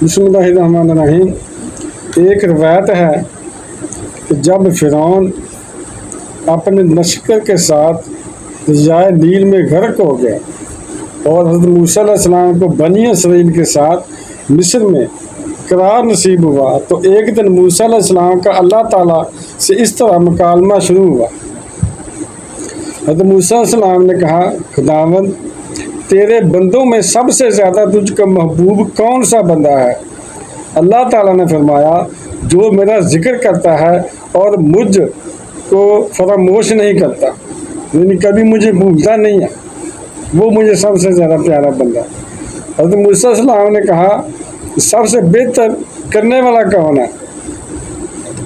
بسم اللہ الرحمن الرحیم۔ ایک روایت ہے کہ جب فرعون اپنے لشکر کے ساتھ دریائے نیل میں غرق ہو گیا اور حضرت موسیٰ علیہ السلام کو بنی اسرائیل کے ساتھ مصر میں قرار نصیب ہوا، تو ایک دن موسیٰ علیہ السلام کا اللہ تعالیٰ سے اس طرح مکالمہ شروع ہوا۔ حضرت موسیٰ علیہ السلام نے کہا، خداوند، تیرے بندوں میں سب سے زیادہ تجھ کا محبوب کون سا بندہ ہے؟ اللہ تعالیٰ نے فرمایا، جو میرا ذکر کرتا ہے اور مجھ کو فراموش نہیں کرتا، یعنی کبھی مجھے بھولتا نہیں ہے، وہ مجھے سب سے زیادہ پیارا بندہ ہے۔ حضرت موسیٰ علیہ السلام نے کہا، سب سے بہتر کرنے والا کون ہے؟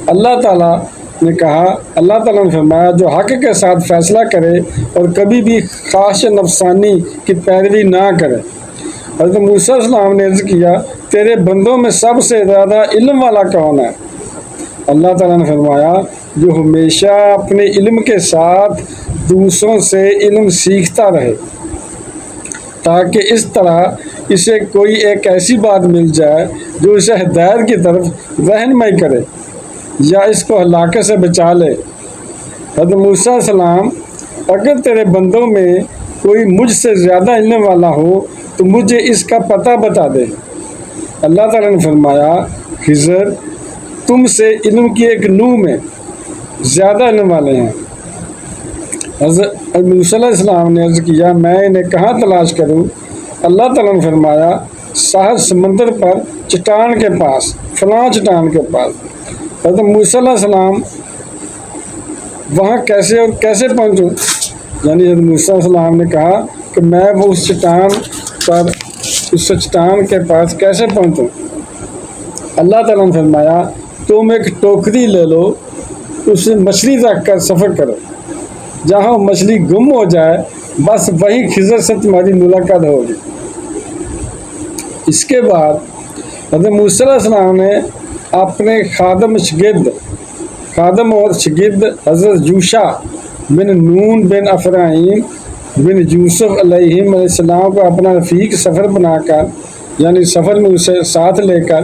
اللہ تعالیٰ نے فرمایا، جو حق کے ساتھ فیصلہ کرے اور کبھی بھی خواہش نفسانی کی پیروی نہ کرے۔ حضرت موسیٰ علیہ السلام نے عرض کیا، تیرے بندوں میں سب سے زیادہ علم والا کون ہے؟ اللہ تعالیٰ نے فرمایا، جو ہمیشہ اپنے علم کے ساتھ دوسروں سے علم سیکھتا رہے، تاکہ اس طرح اسے کوئی ایک ایسی بات مل جائے جو اسے ہدایت کی طرف رہنمائی کرے یا اس کو ہلاکت سے بچا لے۔ حضرت موسیٰ علیہ السلام، اگر تیرے بندوں میں کوئی مجھ سے زیادہ علم والا ہو تو مجھے اس کا پتہ بتا دے۔ اللہ تعالیٰ نے فرمایا، خضر تم سے علم کی ایک نوع میں زیادہ علم والے ہیں۔ حضرت موسیٰ علیہ السلام نے عرض کیا، میں انہیں کہاں تلاش کروں؟ اللہ تعالیٰ نے فرمایا، ساحل سمندر پر چٹان کے پاس، فلاں چٹان کے پاس۔ حضرت موسیٰ علیہ السلام وہاں کیسے پہنچوں؟ یعنی حضرت موسیٰ علیہ السلام نے کہا کہ میں وہ اس چٹان کے پاس کیسے پہنچوں؟ اللہ تعالیٰ نے فرمایا، تم ایک ٹوکری لے لو، اس میں مچھلی رکھ کر سفر کرو، جہاں مچھلی گم ہو جائے بس وہی خضر سے تمہاری ملاقات ہوگی۔ اس کے بعد حضرت موسیٰ علیہ السلام نے اپنے خادم اور شاگرد حضرت یوشع بن نون بن افراہیم بن یوسف علیہ السلام کو اپنا رفیق سفر بنا کر، یعنی سفر میں اسے ساتھ لے کر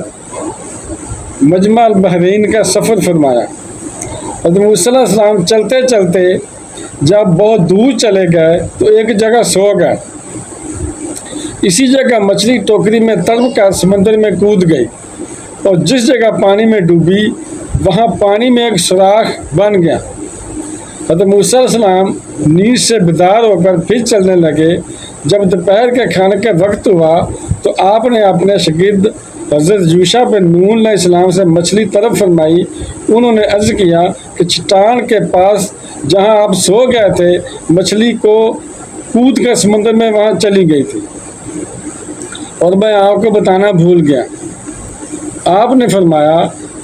مجمع البحرین کا سفر فرمایا۔ حضرت موسیٰ علیہ السلام چلتے چلتے جب بہت دور چلے گئے تو ایک جگہ سو گئے۔ اسی جگہ مچھلی ٹوکری میں تڑپ کر سمندر میں کود گئی اور جس جگہ پانی میں ڈوبی وہاں پانی میں ایک سوراخ بن گیا۔ حضرت موسیٰ علیہ السلام نیند سے بیدار ہو کر پھر چلنے لگے۔ جب دوپہر کے کھانے کا وقت ہوا تو آپ نے اپنے شاگرد حضرت یوشع بن نون علیہ السلام سے مچھلی طلب فرمائی۔ انہوں نے عرض کیا کہ چٹان کے پاس جہاں آپ سو گئے تھے، مچھلی کو کود کر سمندر میں وہاں چلی گئی تھی اور میں آپ کو بتانا بھول گیا۔ آپ نے فرمایا،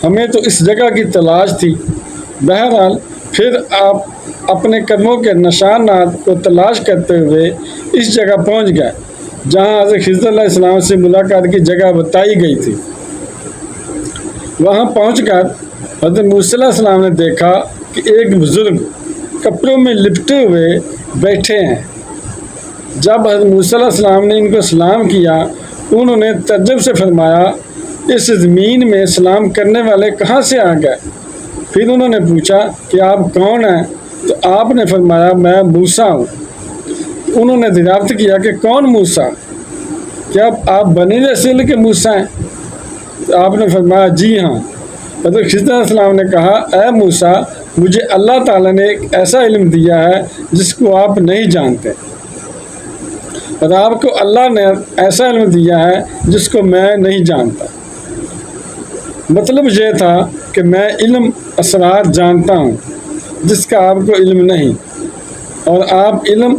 ہمیں تو اس جگہ کی تلاش تھی۔ بہرحال پھر آپ اپنے قدموں کے نشانات کو تلاش کرتے ہوئے اس جگہ پہنچ گئے جہاں حضرت خضر علیہ السلام سے ملاقات کی جگہ بتائی گئی تھی۔ وہاں پہنچ کر حضرت موسیٰ علیہ السلام نے دیکھا کہ ایک بزرگ کپڑوں میں لپٹے ہوئے بیٹھے ہیں۔ جب حضرت موسیٰ علیہ السلام نے ان کو سلام کیا، انہوں نے تعجب سے فرمایا، اس زمین میں سلام کرنے والے کہاں سے آ گئے؟ پھر انہوں نے پوچھا کہ آپ کون ہیں؟ تو آپ نے فرمایا، میں موسیٰ ہوں۔ انہوں نے دریافت کیا کہ کون موسیٰ؟ کیا آپ بنی اسرائیل کے موسیٰ ہیں؟ تو آپ نے فرمایا، جی ہاں۔ حضرت خضر علیہ السلام نے کہا، اے موسیٰ، مجھے اللہ تعالیٰ نے ایک ایسا علم دیا ہے جس کو آپ نہیں جانتے، اور آپ کو اللہ نے ایسا علم دیا ہے جس کو میں نہیں جانتا۔ مطلب یہ تھا کہ میں علم اسرار جانتا ہوں جس کا آپ کو علم نہیں، اور آپ علم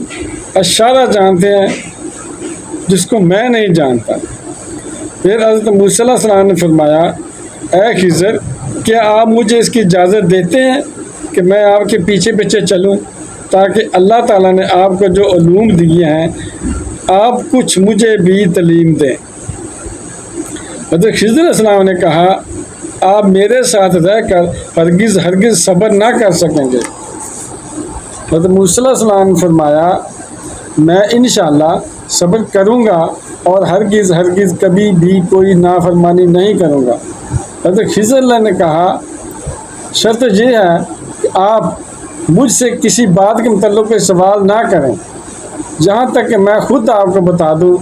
اشارہ جانتے ہیں جس کو میں نہیں جانتا۔ پھر حضرت موسیٰ علیہ السلام نے فرمایا، اے خضر، کیا آپ مجھے اس کی اجازت دیتے ہیں کہ میں آپ کے پیچھے پیچھے چلوں، تاکہ اللہ تعالیٰ نے آپ کو جو علوم دیے ہیں آپ کچھ مجھے بھی تعلیم دیں؟ حضرت خضر علیہ السلام نے کہا، آپ میرے ساتھ رہ کر ہرگز صبر نہ کر سکیں گے۔ حضرت موسیٰ علیہ السلام نے فرمایا، میں انشاءاللہ صبر کروں گا اور ہرگز کبھی بھی کوئی نافرمانی نہیں کروں گا۔ حضرت خضر اللہ نے کہا شرط یہ ہے کہ آپ مجھ سے کسی بات کے متعلق کوئی سوال نہ کریں جہاں تک کہ میں خود آپ کو بتا دوں۔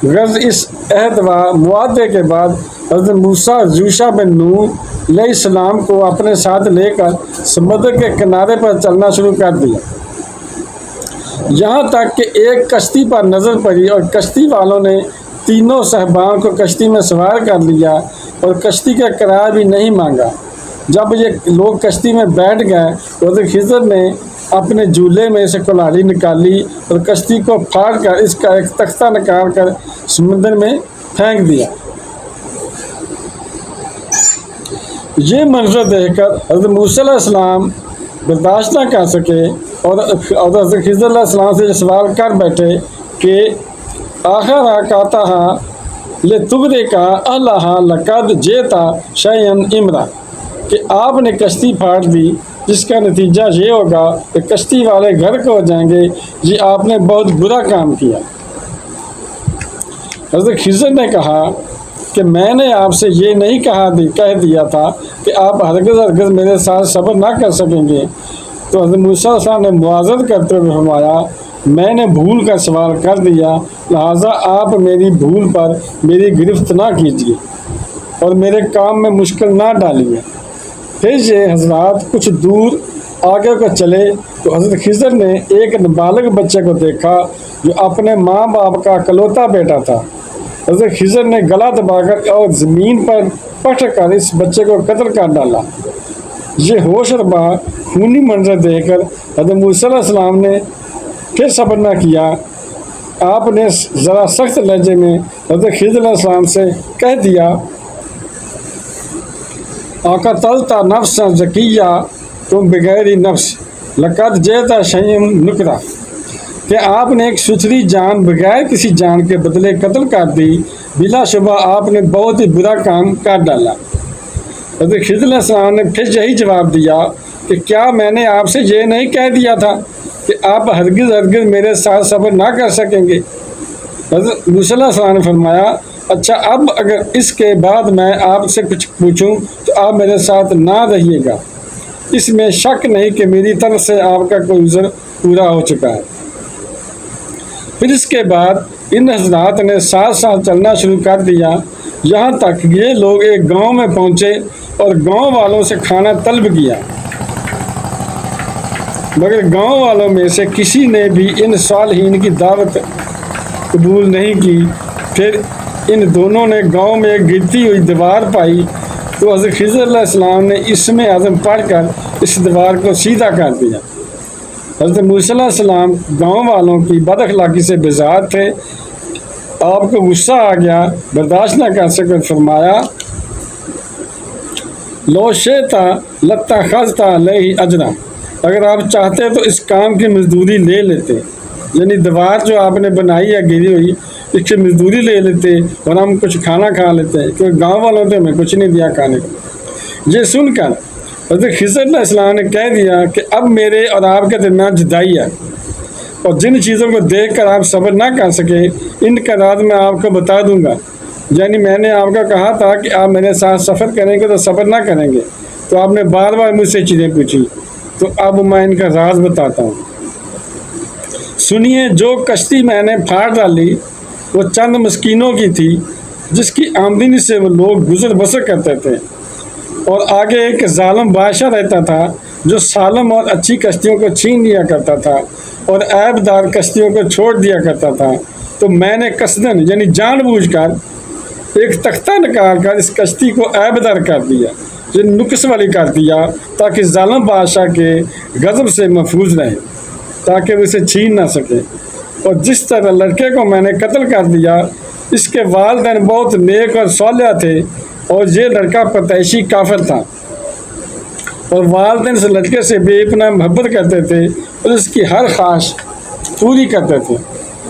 غرض اس عہد و معاہدے کے بعد حضرت موسیٰ یوشع بن نون علیہ السلام کو اپنے ساتھ لے کر سمندر کے کنارے پر چلنا شروع کر دیا، یہاں تک کہ ایک کشتی پر نظر پڑی اور کشتی والوں نے تینوں صاحبان کو کشتی میں سوار کر لیا اور کشتی کا کرایہ بھی نہیں مانگا۔ جب یہ لوگ کشتی میں بیٹھ گئے تو حضرت خضر نے اپنے جھولے میں سے کلاڑی نکالی اور کشتی کو پھاڑ کر اس کا ایک تختہ نکال کر سمندر میں پھینک دیا۔ یہ منظر دیکھ کر حضرت موسیٰ علیہ السلام برداشت نہ کر سکے اور حضرت خضر علیہ السلام سے یہ سوال کر بیٹھے کہ آخر کہتا لتغرق اہلہا لقد جئت شیئا امرا، کہ آپ نے کشتی پھاڑ دی جس کا نتیجہ یہ ہوگا کہ کشتی والے غرق ہو جائیں گے، یہ آپ نے بہت برا کام کیا۔ حضرت خضر نے کہا کہ میں نے آپ سے یہ نہیں کہہ دیا تھا کہ آپ ہرگز میرے ساتھ صبر نہ کر سکیں گے؟ تو حضرت موسیٰ علیہ السلام نے معذرت کرتے ہوئے فرمایا میں نے بھول کر سوال کر دیا، لہٰذا آپ میری بھول پر میری گرفت نہ کیجیے اور میرے کام میں مشکل نہ ڈالیے۔ پھر یہ حضرات کچھ دور آگے کو چلے تو حضرت خضر نے ایک نابالغ بچے کو دیکھا جو اپنے ماں باپ کا اکلوتا بیٹا تھا۔ حضرت خضر نے گلا دبا کر اور زمین پر پٹک کر اس بچے کو قتل کر ڈالا۔ یہ ہوش ربا خونی منظر دیکھ کر حضرت موسیٰ علیہ السلام نے پھر صبر نہ کیا۔ آپ نے ذرا سخت لہجے میں حضرت خضر علیہ السلام سے کہہ دیا اقتلت نفسا زکیہ، تم بغیر نفس لقد جئت شیئا نکرا، کہ آپ نے ایک ستھری جان بغیر کسی جان کے بدلے قتل کر دی، بلا شبہ آپ نے بہت ہی برا کام کر ڈالا۔ حضرت خضر علیہ السلام نے پھر یہی جواب دیا کہ کیا میں نے آپ سے یہ نہیں کہہ دیا تھا کہ آپ ہرگز میرے ساتھ صبر نہ کر سکیں گے؟ حضرت موسیٰ علیہ السلام نے فرمایا اچھا اب اگر اس کے بعد میں آپ سے کچھ پوچھوں تو آپ میرے ساتھ نہ رہیے گا، اس میں شک نہیں کہ میری طرف سے آپ کا کوئی عذر پورا ہو چکا ہے۔ پھر اس کے بعد ان حضرات نے ساتھ ساتھ چلنا شروع کر دیا، یہاں تک یہ لوگ ایک گاؤں میں پہنچے اور گاؤں والوں سے کھانا طلب کیا، مگر گاؤں والوں میں سے کسی نے بھی ان صالحین کی دعوت قبول نہیں کی۔ پھر ان دونوں نے گاؤں میں ایک گرتی ہوئی دیوار پائی تو حضرت خضر علیہ السلام نے اسم اعظم پڑھ کر اس دیوار کو سیدھا کر دیا۔ حضرت موسیٰ علیہ السلام گاؤں والوں کی بد اخلاقی سے بیزار تھے، آپ کو غصہ آ گیا، برداشت نہ کر سکے، فرمایا لو شئت لاتخذت علیہ اجرا، اگر آپ چاہتے تو اس کام کی مزدوری لے لیتے، یعنی دیوار جو آپ نے بنائی ہے گری ہوئی اس کی مزدوری لے لیتے اور ہم کچھ کھانا کھا لیتے، کیونکہ گاؤں والوں نے ہمیں کچھ نہیں دیا کھانے کو۔ یہ سن کر حضرت خضر علیہ السلام نے کہہ دیا کہ اب میرے اور آپ کے درمیان جدائی ہے، اور جن چیزوں کو دیکھ کر آپ صبر نہ کر سکے ان کا راز میں آپ کو بتا دوں گا، یعنی میں نے آپ کو کہا تھا کہ آپ میرے ساتھ سفر کریں گے تو صبر نہ کریں گے، تو آپ نے بار بار مجھ سے چیزیں پوچھی، تو اب میں ان کا راز بتاتا ہوں۔ سنیے، جو کشتی میں نے پھاڑ ڈالی وہ چند مسکینوں کی تھی جس کی آمدنی سے وہ لوگ گزر بسر کرتے تھے، اور آگے ایک ظالم بادشاہ رہتا تھا جو سالم اور اچھی کشتیوں کو چھین لیا کرتا تھا اور عیب دار کشتیوں کو چھوڑ دیا کرتا تھا، تو میں نے قصدن یعنی جان بوجھ کر ایک تختہ نکال کر اس کشتی کو عیب دار کر دیا، یہ نقص والی کر دیا تاکہ ظالم بادشاہ کے غضب سے محفوظ رہے، تاکہ وہ اسے چھین نہ سکے۔ اور جس طرح لڑکے کو میں نے قتل کر دیا، اس کے والدین بہت نیک اور صالح تھے اور یہ لڑکا پرتعیشی کافر تھا، اور والدین اس لڑکے سے بے پناہ محبت کرتے تھے اور اس کی ہر خواہش پوری کرتے تھے،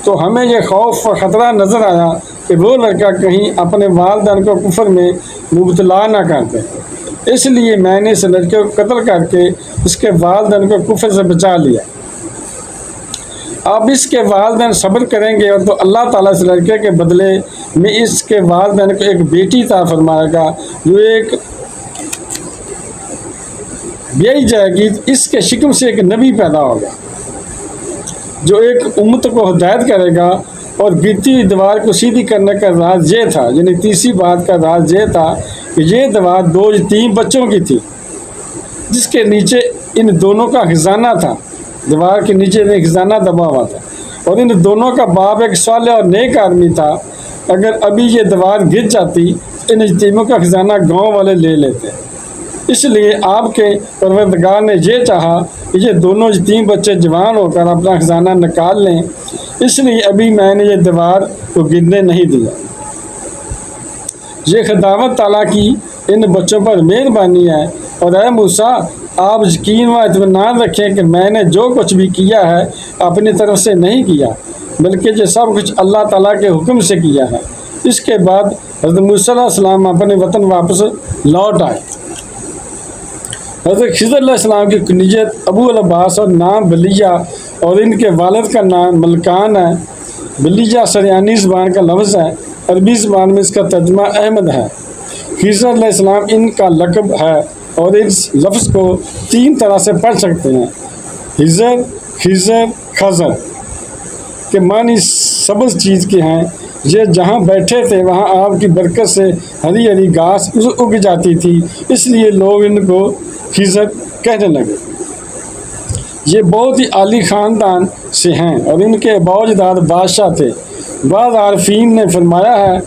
تو ہمیں یہ خوف اور خطرہ نظر آیا کہ وہ لڑکا کہیں اپنے والدین کو کفر میں مبتلا نہ کر دے، اس لیے میں نے اس لڑکے کو قتل کر کے اس کے والدین کو کفر سے بچا لیا۔ اب اس کے والدین صبر کریں گے اور تو اللہ تعالیٰ اس لڑکے کے بدلے میں اس کے والدین کو ایک بیٹی عطا فرمائے گا جو ایک بیائی جائے گی، اس کے شکم سے ایک نبی پیدا ہوگا جو ایک امت کو ہدایت کرے گا۔ اور گرتی ہوئی دیوار کو سیدھی کرنے کا راز یہ تھا، یعنی تیسری بات کا راز یہ تھا کہ یہ دیوار 2 یتیم بچوں کی تھی جس کے نیچے ان دونوں کا خزانہ تھا، دیوار کے نیچے ایک خزانہ دبا ہوا تھا، اور ان دونوں کا باپ ایک صالح اور نیک آدمی تھا۔ اگر ابھی یہ دیوار گر جاتی ان یتیموں کا خزانہ گاؤں والے لے لیتے، اس لیے آپ کے پروردگار نے یہ چاہا کہ یہ دونوں یتیم بچے جوان ہو کر اپنا خزانہ نکال لیں، اس لیے ابھی میں نے یہ دیوار کو گرنے نہیں دیا۔ یہ خداوند تعالیٰ کی ان بچوں پر مہربانی ہے، اور اے موسیٰ آپ یقین و اطمینان رکھیں کہ میں نے جو کچھ بھی کیا ہے اپنی طرف سے نہیں کیا، بلکہ یہ سب کچھ اللہ تعالیٰ کے حکم سے کیا ہے۔ اس کے بعد حضرت موسیٰ علیہ السلام اپنے وطن واپس لوٹ آئے۔ حضرت خضر علیہ السلام کی کنیت ابو العباس اور نام بلیہ، اور ان کے والد کا نام ملکان ہے۔ بلیہ سریانی زبان کا لفظ ہے، عربی زبان میں اس کا ترجمہ احمد ہے۔ خضر علیہ السلام ان کا لقب ہے، اور اس لفظ کو 3 طرح سے پڑھ سکتے ہیں: خضر، خضر، خضر کے معنی سبز چیز کے ہیں۔ یہ جہاں بیٹھے تھے وہاں آپ کی برکت سے ہری ہری گھاس اگ جاتی تھی، اس لیے لوگ ان کو خضر کہنے لگے۔ یہ بہت ہی عالی خاندان سے ہیں اور ان کے باوجداد بادشاہ تھے۔ بعض عارفین نے فرمایا ہے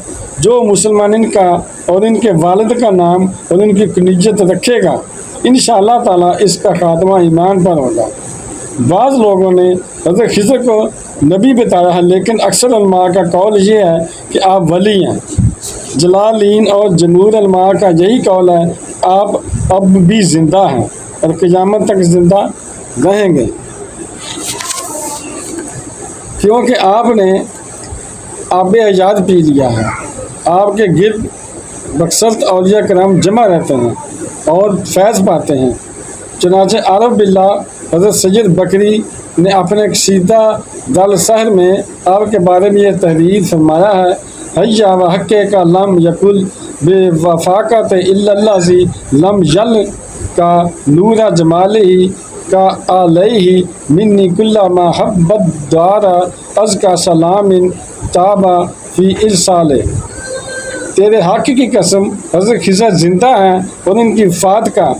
جو مسلمان ان کا اور ان کے والد کا نام اور ان کی کنیت رکھے گا انشاءاللہ تعالیٰ اس کا خاتمہ ایمان پر ہوگا۔ بعض لوگوں نے حضرت خضر کو نبی بتایا ہے، لیکن اکثر علماء کا قول یہ ہے کہ آپ ولی ہیں۔ جلالین اور جمہور علماء کا یہی قول ہے آپ اب بھی زندہ ہیں اور قیامت تک زندہ رہیں گے، کیونکہ آپ نے آب حیات پی لیا ہے۔ آپ کے گرد بکثرت اولیاء کرام جمع رہتے ہیں اور فیض پاتے ہیں۔ چنانچہ عارف باللہ حضرت سید بکری نے اپنے قصیدہ دل سحر میں آپ کے بارے میں یہ تحریر فرمایا ہے: حیا و حق کا لم یقل بے وفاقت الا الذی لم یل کا نور جمال ہی کا علیہ منی کل ما حبت دار از کا سلام تابہ فی ارسال۔ تیرے حق کی قسم حضرت خضر زندہ ہیں اور ان کی وفات کا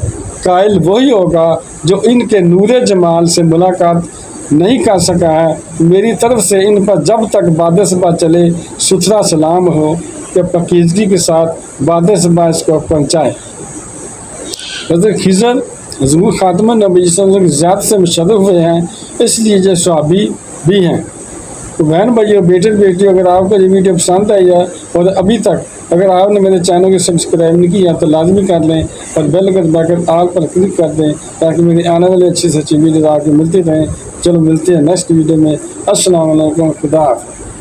قائل وہی ہوگا جو ان کے نور جمال سے ملاقات نہیں کر سکا ہے۔ میری طرف سے ان پر جب تک باد صبا چلے ستھرا سلام ہو کہ پاکیزگی کے ساتھ باد صبا اس کو پہنچائے۔ حضرت خضر حضور خاتم النبی صلی اللہ علیہ وسلم کی ذات سے مشرف ہوئے ہیں، اس لیے یہ صحابی بھی ہیں۔ تو بہن بھائیو، بیٹے بیٹیوں، اگر آپ کو یہ ویڈیو پسند آئی ہے اور ابھی تک اگر آپ نے میرے چینل کو سبسکرائب نہیں کیا تو لازمی کر لیں اور بیل کا دبا کر آل پر کلک کر دیں تاکہ میری آنے والی اچھی سے اچھی ویڈیوز آپ کو ملتی رہیں۔ چلو ملتے ہیں نیکسٹ ویڈیو میں۔ السلام علیکم، خدا حافظ۔